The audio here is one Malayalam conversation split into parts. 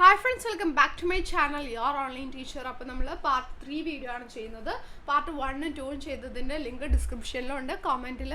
Hi friends, welcome back to my channel, your online teacher. അപ്പോൾ നമ്മൾ പാർട്ട് 3 വീഡിയോ ആണ് ചെയ്യുന്നത്. പാർട്ട് 1 ഉം 2 ഉം ചെയ്തതിൻ്റെ ലിങ്ക് ഡിസ്ക്രിപ്ഷനിലുണ്ട്, കമൻറ്റിൽ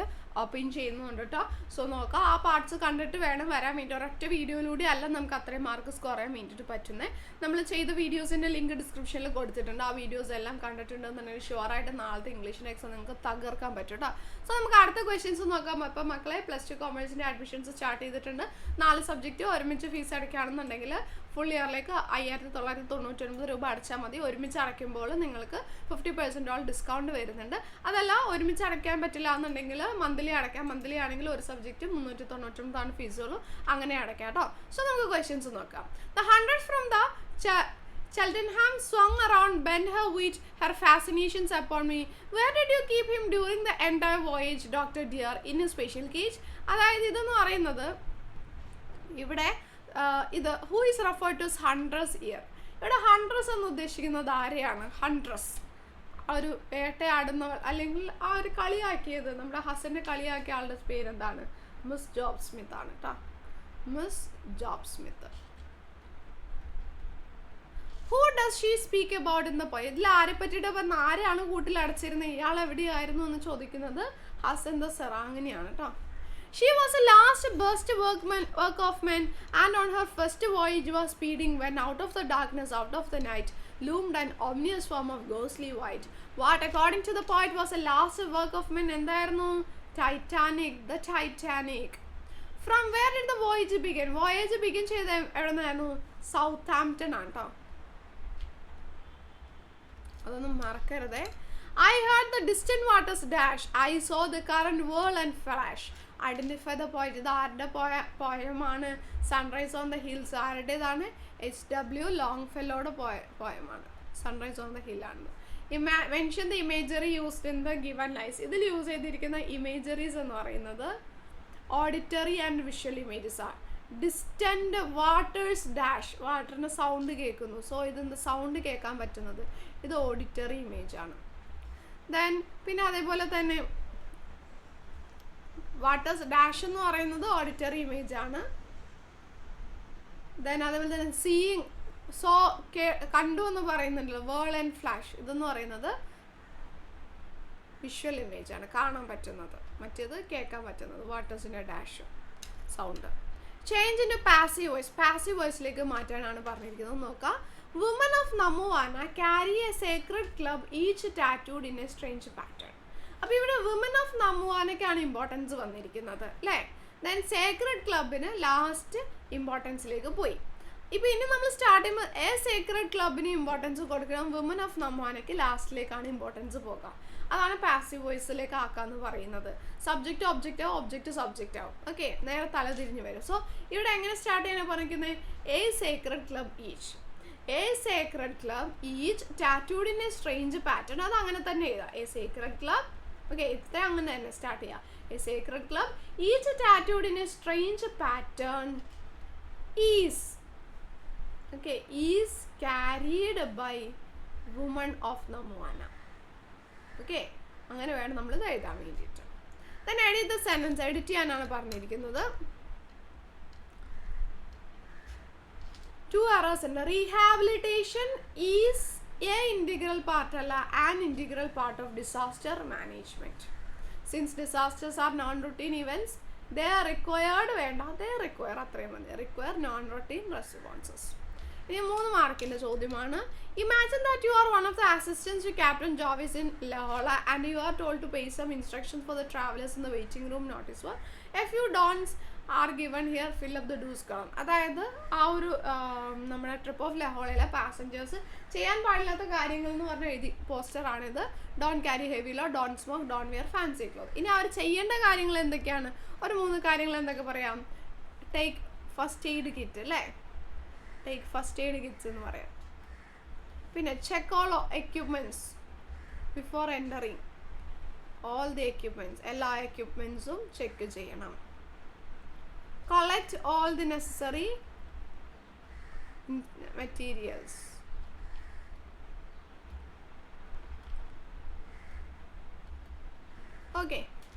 പിൻ ചെയ്യുന്നുണ്ട് കേട്ടോ. സോ നോക്കാം, ആ പാർട്സ് കണ്ടിട്ട് വേണം വരാൻ വേണ്ടി. ഒരൊറ്റ വീഡിയോയിലൂടെ അല്ല നമുക്ക് അത്രയും മാർക്ക് സ്കോർ ചെയ്യാൻ വേണ്ടിയിട്ട് പറ്റുന്നത്. നമ്മൾ ചെയ്ത വീഡിയോസിൻ്റെ ലിങ്ക് ഡിസ്ക്രിപ്ഷനിൽ കൊടുത്തിട്ടുണ്ട്. ആ വീഡിയോസ് എല്ലാം കണ്ടിട്ടുണ്ടെന്നുണ്ടെങ്കിൽ ഷുവറായിട്ട് നാളത്തെ ഇംഗ്ലീഷിൻ്റെ എക്സാം നിങ്ങൾക്ക് തകർക്കാൻ പറ്റും കേട്ടോ. സോ നമുക്ക് അടുത്ത ക്വസ്റ്റ്യൻസ് നോക്കാം. അപ്പോൾ മക്കളെ +2 കോമേഴ്സിൻ്റെ അഡ്മിഷൻസ് സ്റ്റാർട്ട് ചെയ്തിട്ടുണ്ട്. 4 സബ്ജക്റ്റ് ഒരുമിച്ച് ഫീസ് അടയ്ക്കുകയാണെന്നുണ്ടെങ്കിൽ ഫുൾ ഇയറിലേക്ക് 5,999 രൂപ അടച്ചാൽ മതി. ഒരുമിച്ച് അടയ്ക്കുമ്പോൾ നിങ്ങൾക്ക് 50% ഡിസ്കൗണ്ട് വരുന്നുണ്ട്. അതല്ല ഒരുമിച്ച് അടയ്ക്കാൻ പറ്റില്ല എന്നുണ്ടെങ്കിൽ മന്ത്ലി അടയ്ക്കാം. മന്ത്ലി ആണെങ്കിൽ ഒരു സബ്ജക്റ്റ് 399 ഫീസുകളും അങ്ങനെ അടയ്ക്കാം കേട്ടോ. സോ നമുക്ക് ക്വസ്റ്റ്യൻസ് നോക്കാം. The hundreds from the Cheltenham swung around, bent her with her fascinations upon me. Where did you keep him during the entire voyage, Dr. Dear, in a special cage? അതായത് ഇതെന്ന് പറയുന്നത് ഇവിടെ ഇത് who is referred to huntress here. ഇവിടെ ഹൺട്രസ് എന്ന് ഉദ്ദേശിക്കുന്നത് ആരെയാണ്? ഹൺട്രസ് ഒരു വേട്ടയാടുന്നവർ, അല്ലെങ്കിൽ ആ ഒരു കളിയാക്കിയത്, നമ്മുടെ ഹസനെ കളിയാക്കിയ ആളുടെ പേരെന്താണ്? മിസ് ജോബ് സ്മിത്ത് ആണ് കേട്ടോ. Miss job Smith. Who does she speak about in the poem? ഇതിൽ ആരെ പറ്റിയിട്ട് പറഞ്ഞ ആരെയാണ് കൂട്ടിൽ അടച്ചിരുന്നത്, ഇയാൾ എവിടെയായിരുന്നു എന്ന് ചോദിക്കുന്നത് ഹസൻ ദ സെറാങ്ങിനെയാണ് കേട്ടോ. She was a last burst work of man, and on her first voyage was speeding when out of the darkness, out of the night, loomed an ominous form of ghostly white. What, according to the poet, was a last work of man? എന്തായിരുന്നു? Titanic, the Titanic. From where did the voyage begin? Voyage begin ചെയ്ത എവിടെ നിന്നായിരുന്നു? Southampton ആണ് കേട്ടോ. അതൊന്നും മറക്കരുതേ. I heard the distant waters dash. I saw the current whirl and flash. Identify the point. ഇത് ആരുടെ പോയമാണ്? Sunrise on the hills. ആരുടേതാണ്? HW ലോങ്ഫെല്ലോയുടെ പോയമാണ്. സൺറൈസ് ഓൺ ദ ഹില്ലാണ്. Mention the imagery used in the given lines. ഇതിൽ യൂസ് ചെയ്തിരിക്കുന്ന ഇമേജറീസ് എന്ന് പറയുന്നത് ഓഡിറ്ററി ആൻഡ് വിഷ്വൽ ഇമേജസ് ആണ്. ഡിസ്റ്റൻറ്റ് വാട്ടേഴ്സ് ഡാഷ്, വാട്ടറിന് സൗണ്ട് കേൾക്കുന്നു. സോ ഇതെന്ത് സൗണ്ട് കേൾക്കാൻ പറ്റുന്നത്? ഇത് ഓഡിറ്ററി ഇമേജ് ആണ്. ദെൻ പിന്നെ അതേപോലെ തന്നെ വാട്ടേഴ്സ് ഡാഷ് എന്ന് പറയുന്നത് ഓഡിറ്ററി ഇമേജ് ആണ്. ദെൻ അതേപോലെ തന്നെ സീയിങ്, സോ കണ്ടു എന്ന് പറയുന്നുണ്ടല്ലോ, വേൾ ആൻഡ് ഫ്ലാഷ്, ഇതെന്ന് പറയുന്നത് വിഷ്വൽ ഇമേജ് ആണ്, കാണാൻ പറ്റുന്നത്. മറ്റേത് കേൾക്കാൻ പറ്റുന്നത്, വാട്ടേഴ്സിൻ്റെ dash sound. Change into passive voice. Passive വോയിസിലേക്ക് മാറ്റാനാണ് പറഞ്ഞിരിക്കുന്നത്. നോക്കാം. Woman of Namuvana carry a sacred club each tattooed in a strange pattern. അപ്പോൾ ഇവിടെ വുമൻ ഓഫ് നമുവാനയ്ക്കാണ് ഇമ്പോർട്ടൻസ് വന്നിരിക്കുന്നത് അല്ലേ. ദെൻ സേക്രഡ് ക്ലബിന് ലാസ്റ്റ് ഇമ്പോർട്ടൻസിലേക്ക് പോയി. ഇപ്പോൾ ഇനി നമ്മൾ സ്റ്റാർട്ട് ചെയ്യുമ്പോൾ എ സേക്രഡ് ക്ലബിന് ഇമ്പോർട്ടൻസ് കൊടുക്കണം, വുമൻ ഓഫ് നമുവാനയ്ക്ക് ലാസ്റ്റിലേക്കാണ് ഇമ്പോർട്ടൻസ് പോകുക. അതാണ് പാസീവ് വോയിസിലേക്ക് ആക്കാന്ന് പറയുന്നത്. സബ്ജക്റ്റ് ഒബ്ജക്റ്റ് ആവും, ഒബ്ജക്റ്റ് സബ്ജക്റ്റ് ആവും. ഓക്കെ, നേരെ തല തിരിഞ്ഞ് വരും. സോ ഇവിടെ എങ്ങനെ സ്റ്റാർട്ട് ചെയ്യാനാണ് പറഞ്ഞിരിക്കുന്നത്? A sacred club each. A sacred club each tattooed in a strange pattern. അത് അങ്ങനെ തന്നെ എഴുതാം. എ സേക്രഡ് ക്ലബ്, ഓക്കെ, ഇത്ര അങ്ങനെ തന്നെ സ്റ്റാർട്ട് ചെയ്യാം. A sacred club each tattooed in a strange pattern is, okay, is carried by woman of Namuvana. Okay, അങ്ങനെ വേണം നമ്മൾ ഇത് എഴുതാൻ വേണ്ടിയിട്ട്. then edit the sentence. Edit ചെയ്യാനാണ് പറഞ്ഞിരിക്കുന്നത്. 2 errors ഉണ്ട്. Rehabilitation is a integral part അല്ല, an integral part of disaster management. Since disasters are non routine events, they are required, വേണ്ട, ദേ റിക്വയർ, അത്രയും മതി. Require non routine responses. ഇനി 3 മാർക്കിൻ്റെ ചോദ്യമാണ്. Imagine that you are one of the assistants to captain Jovis in Lahaul and you are told to pen some instructions for the travellers in the waiting room. Notice for a few dons are given here, fill up the dos കളം. അതായത് ആ ഒരു നമ്മുടെ ട്രിപ്പ് ഓഫ് ലഹോളയിലെ പാസഞ്ചേഴ്സ് ചെയ്യാൻ പാടില്ലാത്ത കാര്യങ്ങൾ എന്ന് പറഞ്ഞ എഴുതി പോസ്റ്ററാണിത്. Don't carry heavy load, don't smoke, don't wear fancy cloth. ഇനി അവർ ചെയ്യേണ്ട കാര്യങ്ങൾ എന്തൊക്കെയാണ്? ഒരു 3 കാര്യങ്ങൾ എന്തൊക്കെ പറയാം? ടേക്ക് ഫസ്റ്റ് എയ്ഡ് കിറ്റ് അല്ലേ, ടേക്ക് ഫസ്റ്റ് എയ്ഡ് കിറ്റ്സ് എന്ന് പറയാം. പിന്നെ check all equipments before entering. All the equipments, എല്ലാ എക്യുപ്മെൻറ്റ്സും ചെക്ക് ചെയ്യണം. collect all the necessary materials. Okay,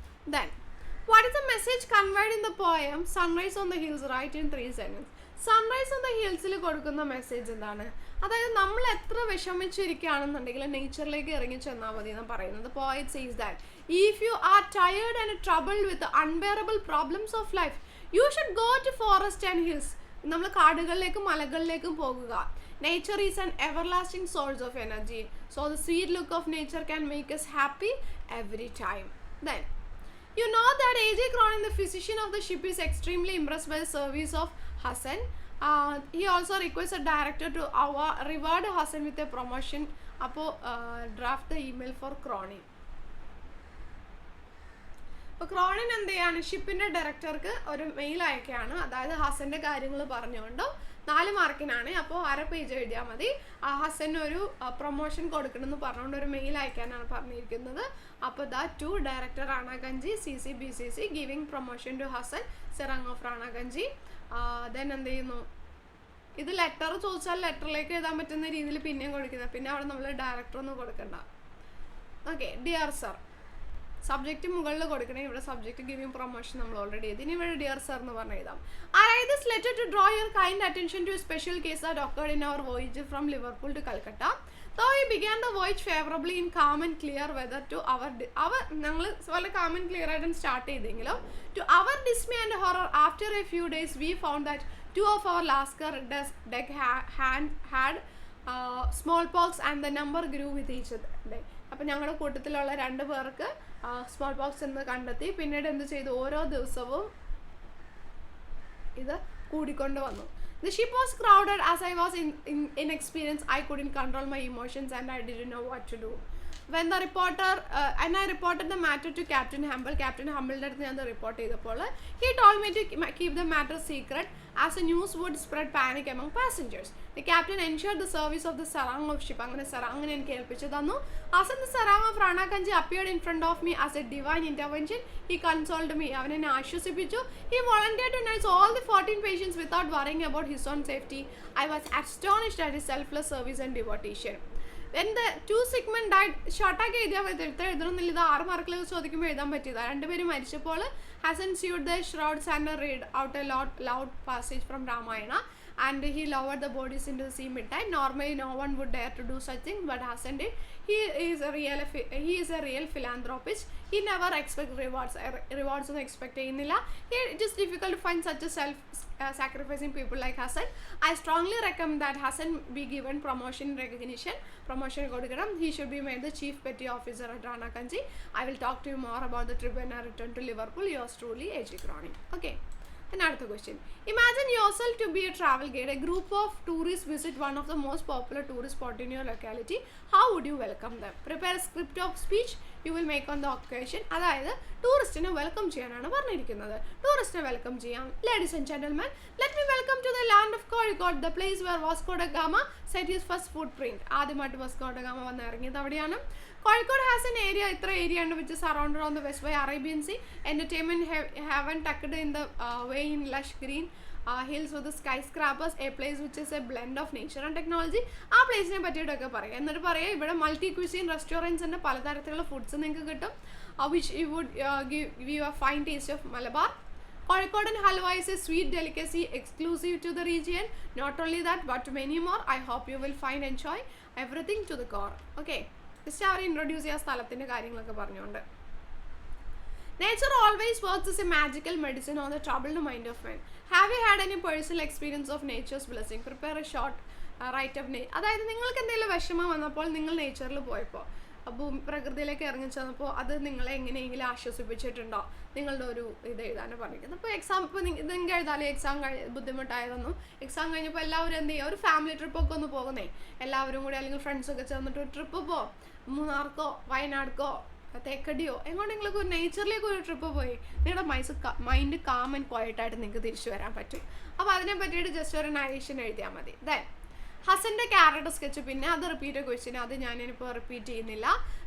then what is the message conveyed in the poem Sunrise on the Hills? Write in 3 sentences. Sunrise എന്ന ഹിൽസിൽ കൊടുക്കുന്ന മെസ്സേജ് എന്താണ്? അതായത് നമ്മൾ എത്ര വിഷമിച്ചിരിക്കുകയാണെന്നുണ്ടെങ്കിൽ നേച്ചറിലേക്ക് ഇറങ്ങി ചെന്നാൽ മതി എന്ന് പറയുന്നത്. Poet says that if you are tired and troubled with unbearable problems of life you should go to forest and hills. നമ്മൾ കാടുകളിലേക്കും മലകളിലേക്കും പോകുക. Nature is an everlasting source of energy. So the sweet look of nature can make us happy every time. Then you know that A.J. Cronin, the physician of the ship, is extremely impressed by the service of Hassan. He also requests a director to reward Hassan with a promotion. അപ്പോൾ draft the email for Cronin. അപ്പോൾ ക്രോണിൻ എന്ത് ചെയ്യാണ്? ഷിപ്പിൻ്റെ ഡയറക്ടർക്ക് ഒരു മെയിൽ അയക്കുകയാണ്. അതായത് ഹസൻ്റെ കാര്യങ്ങൾ പറഞ്ഞുകൊണ്ട് 4 മാർക്കിനാണ്. അപ്പോൾ 1/2 പേജ് എഴുതിയാൽ മതി. ഹസന് ഒരു പ്രൊമോഷൻ കൊടുക്കണമെന്ന് പറഞ്ഞുകൊണ്ട് ഒരു മെയിൽ അയക്കാനാണ് പറഞ്ഞിരിക്കുന്നത്. അപ്പോൾ to director Ranaganji CCBCC giving promotion to Hasan Serang of Ranaganji. Then എന്ത് ചെയ്യുന്നു? ഇത് ലെറ്റർ ചോദിച്ചാൽ ലെറ്ററിലേക്ക് എഴുതാൻ പറ്റുന്ന രീതിയിൽ പിന്നെയും കൊടുക്കുന്നത്. പിന്നെ അവിടെ നമ്മൾ ഡയറക്ടർ ഒന്നും കൊടുക്കണ്ട. ഓക്കെ, ഡിയർ സർ സബ്ജക്റ്റ് മുകളിൽ കൊടുക്കണേ. ഇവിടെ സബ്ജക്റ്റ് ഗിവിംഗ് പ്രൊമോഷൻ നമ്മൾ ഓൾറെഡി എഴുതി. ഇനി ഇവിടെ ഡിയർ സർ എന്ന് പറഞ്ഞ് എഴുതാം. I write this letter to draw your kind attention to a special case that occurred in our voyage from Liverpool to Calcutta. Though we began the voyage favorably in calm and clear weather to our ഞങ്ങൾ വളരെ calm and clear ആയിട്ട് സ്റ്റാർട്ട് ചെയ്തെങ്കിലും to our dismay and horror after a few days we found that 2 of our Lascar deck had smallpox and the number grew with each day. അപ്പം ഞങ്ങളുടെ കൂട്ടത്തിലുള്ള 2 പേർക്ക് സ്മോൾ പോക്സ് എന്ന് കണ്ടെത്തി. പിന്നീട് എന്ത് ചെയ്തു? ഓരോ ദിവസവും ഇത് കൂടിക്കൊണ്ട് വന്നു. The ship was crowded. As I was inexperienced, I couldn't control my emotions and I didn't know what to do. When the reporter and I reported the matter to Captain Humble. Captain Humble's അടുത്ത് ഞാൻ റിപ്പോർട്ട് ചെയ്തപ്പോൾ he told me to keep the matter secret as the news would spread panic among passengers. The captain ensured the service of the Sarang of ship. അങ്ങനെ സറാങ്ങിനെ എനിക്ക് ഏൽപ്പിച്ചു തന്നു. As the Sarang of Ranaganji appeared in front of me as a divine intervention, he consoled me. അവൻ എന്നെ ആശ്വസിപ്പിച്ചു. He volunteered to nurse all the 14 patients without worrying about his own safety. I was astonished at his selfless service and devotion. When the 2 sick men died, ഷോർട്ടാക്കി എഴുതിയാൽ എഴുതണമെന്നില്ല. ഇത് 6 മാർക്കിൽ ചോദിക്കുമ്പോൾ എഴുതാൻ പറ്റിയതാണ്. 2 പേരും മരിച്ചപ്പോൾ Hassan sewed the shrouds and read out a loud passage from Ramayana. And he lowered the bodies into the sea midnight. Normally no one would dare to do such thing, but Hassan did. He is a real philanthropist. He never expects rewards ഒന്നും എക്സ്പെക്ട് ചെയ്യുന്നില്ല. It is difficult to find such a self-sacrificing people like Hassan. I strongly recommend that Hassan be given promotion recognition. Promotion കൊടുക്കണം. He should be made the chief petty officer at Ranaganji. I will talk to you more about the trip when I return to Liverpool. Yours truly, A.J. Cronin. Okay. Another question. Imagine yourself to be a travel guide. A group of tourists visit one of the most popular tourist spots in your locality. How would you welcome them? Prepare a script of speech you will make on the occasion. അതായത് ടൂറിസ്റ്റിനെ വെൽക്കം ചെയ്യാനാണ് പറഞ്ഞിരിക്കുന്നത്. ടൂറിസ്റ്റിനെ വെൽക്കം ചെയ്യാം. Ladies and gentlemen, let me welcome to the land of Kozhikode, the place where Vasco da Gama set his first footprint. ആദ്യമായിട്ട് വാസ്കോ ഡ ഗാമ വന്ന് ഇറങ്ങിയത് അവിടെയാണ്. Kozhikode has an area, ഇത്ര ഏരിയ ഉണ്ട്, which is surrounded on the west by Arabian Sea. Entertainment haven tucked in the way in lush green hills with the skyscrapers. A place which is a blend of nature and technology. ആ പ്ലേസിനെ പറ്റിയിട്ടൊക്കെ പറയാം. എന്നിട്ട് പറയാം ഇവിടെ മൾട്ടി ക്വിസീൻ റെസ്റ്റോറൻറ്റ്സിൻ്റെ പലതരത്തിലുള്ള ഫുഡ്സ് നിങ്ങൾക്ക് കിട്ടും. Which you would give you a fine taste of Malabar. Kozhikode halwa is a sweet delicacy exclusive to the region. Not only that, but many more. I hope you will find enjoy everything to the core. Okay. Just അവർ ഇൻട്രൊഡ്യൂസ് ചെയ്യുക സ്ഥലത്തിൻ്റെ കാര്യങ്ങളൊക്കെ പറഞ്ഞുകൊണ്ട്. Nature always works as a magical medicine on the troubled mind of man. Have you had any personal experience of nature's blessing? Prepare a short write-up. അതായത് നിങ്ങൾക്ക് എന്തെങ്കിലും വിഷമം വന്നപ്പോൾ നിങ്ങൾ നേച്ചറിൽ പോയപ്പോൾ പ്രകൃതിയിലേക്ക് ഇറങ്ങിച്ചപ്പോൾ അത് നിങ്ങളെ എങ്ങനെയെങ്കിലും ആശ്വസിപ്പിച്ചിട്ടുണ്ടോ? നിങ്ങളുടെ ഒരു ഇത് എഴുതാനാണ് പറഞ്ഞിരിക്കുന്നത്. അപ്പോൾ എക്സാം ഇപ്പോൾ നിങ്ങൾക്ക് എഴുതാലും എക്സാം ബുദ്ധിമുട്ടായതൊന്നും എക്സാം കഴിഞ്ഞപ്പോൾ എല്ലാവരും എന്ത് ചെയ്യുക? ഒരു ഫാമിലി ട്രിപ്പൊക്കെ ഒന്ന് പോകുന്നേ, എല്ലാവരും കൂടി അല്ലെങ്കിൽ ഫ്രണ്ട്സൊക്കെ ചേർന്നിട്ട് ഒരു ട്രിപ്പ് പോ, മൂന്നാർക്കോ വയനാടുക്കോ തേക്കടിയോ എങ്ങോട്ടെങ്കിലൊക്കെ ഒരു നേച്ചറിലേക്ക് ഒരു ട്രിപ്പ് പോയി നിങ്ങളുടെ മൈൻഡ് കാം ആൻഡ് ക്വയറ്റായിട്ട് നിങ്ങൾക്ക് തിരിച്ചു വരാൻ പറ്റും. അപ്പോൾ അതിനെ പറ്റിയിട്ട് ജസ്റ്റ് ഒരു നരേഷൻ എഴുതിയാൽ മതി. ദെൻ ഹസൻ്റെ ക്യാരക്ടർ സ്കെച്ച്, പിന്നെ അത് റിപ്പീറ്റ് ക്വസ്റ്റ്യൻ, അത് ഞാനിപ്പോൾ റിപ്പീറ്റ് ചെയ്യുന്നില്ല.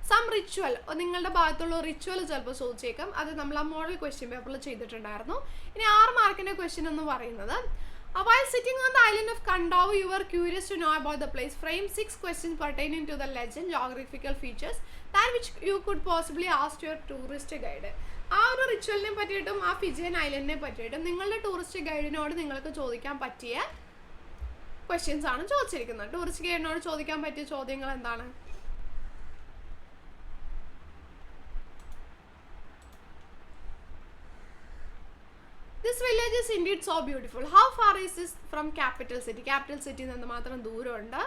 സം റിച്വൽ, നിങ്ങളുടെ ഭാഗത്തുള്ള റിച്വൽ ചിലപ്പോൾ ചോദിച്ചേക്കാം. അത് നമ്മൾ ആ മോഡൽ ക്വസ്റ്റ്യൻ പേപ്പറിൽ ചെയ്തിട്ടുണ്ടായിരുന്നു. ഇനി 6 മാർക്കിൻ്റെ ക്വസ്റ്റ്യൻ എന്ന് പറയുന്നത് While sitting on the island of Kandau, you were curious to know about the place. Frame 6 questions pertaining to the legend, geographical features, that which you could possibly ask your tourist guide. ആ ഒരു റിച്വലിനെ പറ്റിയിട്ടും ആ ഫിജിയൻ ഐലൻഡിനെ പറ്റിയിട്ടും നിങ്ങളുടെ ടൂറിസ്റ്റ് ഗൈഡിനോട് നിങ്ങൾക്ക് ചോദിക്കാൻ പറ്റിയ ക്വസ്റ്റ്യൻസ് ആണ് ചോദിച്ചിരിക്കുന്നത്. ടൂറിസ്റ്റ് ഗൈഡിനോട് ചോദിക്കാൻ പറ്റിയ ചോദ്യങ്ങൾ എന്താണ്? This village is indeed so beautiful. How far is this from capital city? Capital city നിന്ന് മാത്രം ദൂരമുണ്ട്.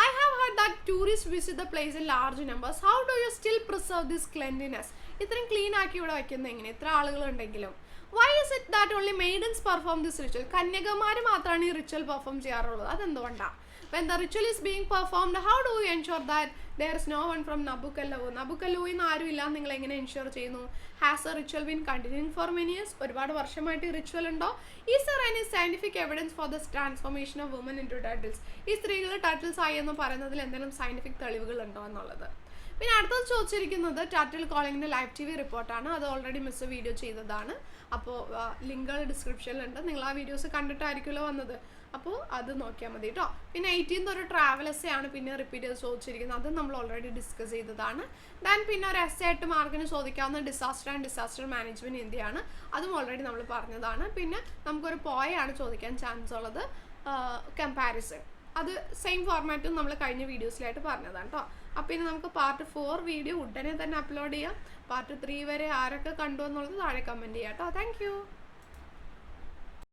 I have heard that tourists visit the place in large numbers. How do you still preserve this cleanliness? ഇത്രയും ക്ലീൻ ആക്കി ഇവിടെ വയ്ക്കുന്നത് എങ്ങനെ ഇത്ര ആളുകളുണ്ടെങ്കിലും? Why is it that only maidens perform this ritual? കന്യകമാർ മാത്രമാണ് ഈ റിച്വൽ പെർഫോം ചെയ്യാറുള്ളത്. അതെന്തുകൊണ്ടാണ്? When the ritual is being performed, how do you ensure that there is no one from Nabukallu? Nabukalluവിൽ നിന്ന് ആരും ഇല്ല നിങ്ങൾ എങ്ങനെ എൻഷുർ ചെയ്യുന്നു? Has the ritual been continuing for many years? ഒരുപാട് വർഷമായിട്ട് ഈ റിച്വൽ ഉണ്ടോ? Is there any scientific evidence for this transformation of women into turtles? ഈ സ്ത്രീകൾ ടർട്ടിൽസ് ആയി എന്ന് പറയുന്നതിൽ എന്തെങ്കിലും സയന്റിഫിക് തെളിവുകൾ ഉണ്ടോ എന്നുള്ളത്. പിന്നെ അടുത്തത് ചോദിച്ചിരിക്കുന്നത് ടർട്ടിൽ കോളിങ്ങിൻ്റെ ലൈവ് TV റിപ്പോർട്ടാണ്. അത് ഓൾറെഡി മിസ് വീഡിയോ ചെയ്തതാണ്. അപ്പോൾ ലിങ്കുകൾ ഡിസ്ക്രിപ്ഷനിലുണ്ട്. നിങ്ങൾ ആ വീഡിയോസ് കണ്ടിട്ടായിരിക്കുമല്ലോ വന്നത്. അപ്പോൾ അത് നോക്കിയാൽ മതി കേട്ടോ. പിന്നെ 18th ഒരു ട്രാവൽ എസ്സേ ആണ് പിന്നെ റിപ്പീറ്റ് ചെയ്ത് ചോദിച്ചിരിക്കുന്നത്. അത് നമ്മൾ ഓൾറെഡി ഡിസ്കസ് ചെയ്തതാണ്. ദെൻ പിന്നെ ഒരു എസ്സേ ആയിട്ട് മാർക്കിന് ചോദിക്കാവുന്ന ഡിസാസ്റ്റർ ആൻഡ് ഡിസാസ്റ്റർ മാനേജ്മെൻറ്റ് ഇന്ത്യയാണ്. അതും ഓൾറെഡി നമ്മൾ പറഞ്ഞതാണ്. പിന്നെ നമുക്കൊരു പോയാണ് ചോദിക്കാൻ ചാൻസ് ഉള്ളത്, കമ്പാരിസൺ. അത് സെയിം ഫോർമാറ്റും നമ്മൾ കഴിഞ്ഞ വീഡിയോസിലായിട്ട് പറഞ്ഞതാണ് കേട്ടോ. അപ്പോൾ ഇനി നമുക്ക് പാർട്ട് 4 വീഡിയോ ഉടനെ തന്നെ അപ്ലോഡ് ചെയ്യാം. പാർട്ട് 3 വരെ ആരൊക്കെ കണ്ടു എന്നുള്ളത് താഴെ കമൻറ്റ് ചെയ്യാം കേട്ടോ. Thank you.